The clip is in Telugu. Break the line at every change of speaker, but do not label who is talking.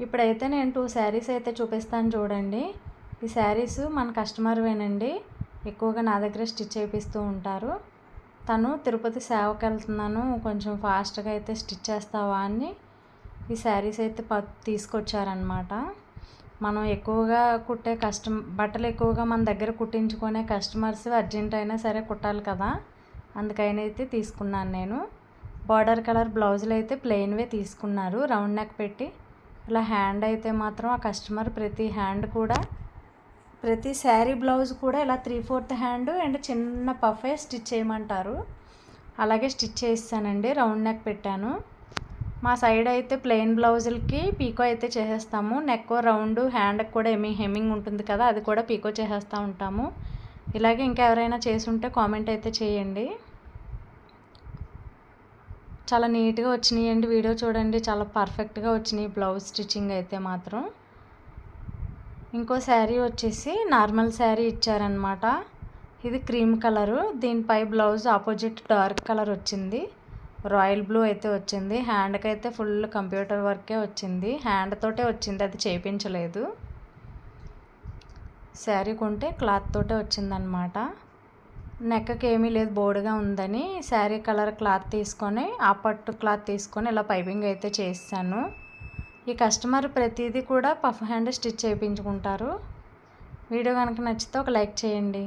ఇప్పుడైతే నేను 2 శారీస్ అయితే చూపిస్తాను చూడండి. ఈ శారీస్ మన కస్టమర్వేనండి, ఎక్కువగా నా దగ్గర స్టిచ్ చేపిస్తూ ఉంటారు. తను తిరుపతి సేవకి వెళ్తున్నాను, కొంచెం ఫాస్ట్గా అయితే స్టిచ్ చేస్తావా అని ఈ శారీస్ అయితే తీసుకొచ్చారనమాట. మనం ఎక్కువగా కుట్టే బట్టలు ఎక్కువగా మన దగ్గర కుట్టించుకునే కస్టమర్స్ అర్జెంట్ అయినా సరే కుట్టాలి కదా, అందుకని అయితే తీసుకున్నాను నేను. బార్డర్ కలర్ బ్లౌజులు అయితే ప్లెయిన్వే తీసుకున్నారు, రౌండ్ నెక్ పెట్టి. ఇలా హ్యాండ్ అయితే మాత్రం ఆ కస్టమర్ ప్రతి శారీ బ్లౌజ్ కూడా ఇలా 3/4 హ్యాండ్ అండ్ చిన్న పఫే స్టిచ్ చేయమంటారు. అలాగే స్టిచ్ చేస్తానండి, రౌండ్ నెక్ పెట్టాను. మా సైడ్ అయితే ప్లెయిన్ బ్లౌజులకి పీకో అయితే చేసేస్తాము. నెక్ రౌండ్, హ్యాండ్కి కూడా హెమ్మింగ్ ఉంటుంది కదా, అది కూడా పీకో చేసేస్తూ ఉంటాము. ఇలాగే ఇంకా ఎవరైనా చేసుంటే కామెంట్ అయితే చేయండి. చాలా నీట్గా వచ్చినాయండి. వీడియో చూడండి, చాలా పర్ఫెక్ట్గా వచ్చినాయి బ్లౌజ్ స్టిచ్చింగ్ అయితే మాత్రం. ఇంకో శారీ వచ్చేసి నార్మల్ శారీ ఇచ్చారనమాట. ఇది క్రీమ్ కలరు, దీనిపై బ్లౌజ్ ఆపోజిట్ డార్క్ కలర్ వచ్చింది, రాయల్ బ్లూ అయితే వచ్చింది. హ్యాండ్కి అయితే ఫుల్ కంప్యూటర్ వర్కే వచ్చింది, హ్యాండ్ తోటే వచ్చింది, అది చేయించలేదు. శారీ కొంటే క్లాత్ తోటే వచ్చిందనమాట. నెక్కకి ఏమీ లేదు, బోర్డుగా ఉందని శారీ కలర్ క్లాత్ తీసుకొని, ఆ పట్టు క్లాత్ తీసుకొని ఇలా పైపింగ్ అయితే చేస్తాను. ఈ కస్టమర్ ప్రతిదీ కూడా పఫ్ హ్యాండ్ స్టిచ్ చేయించుకుంటారు. వీడియో కనుక నచ్చితే ఒక లైక్ చేయండి.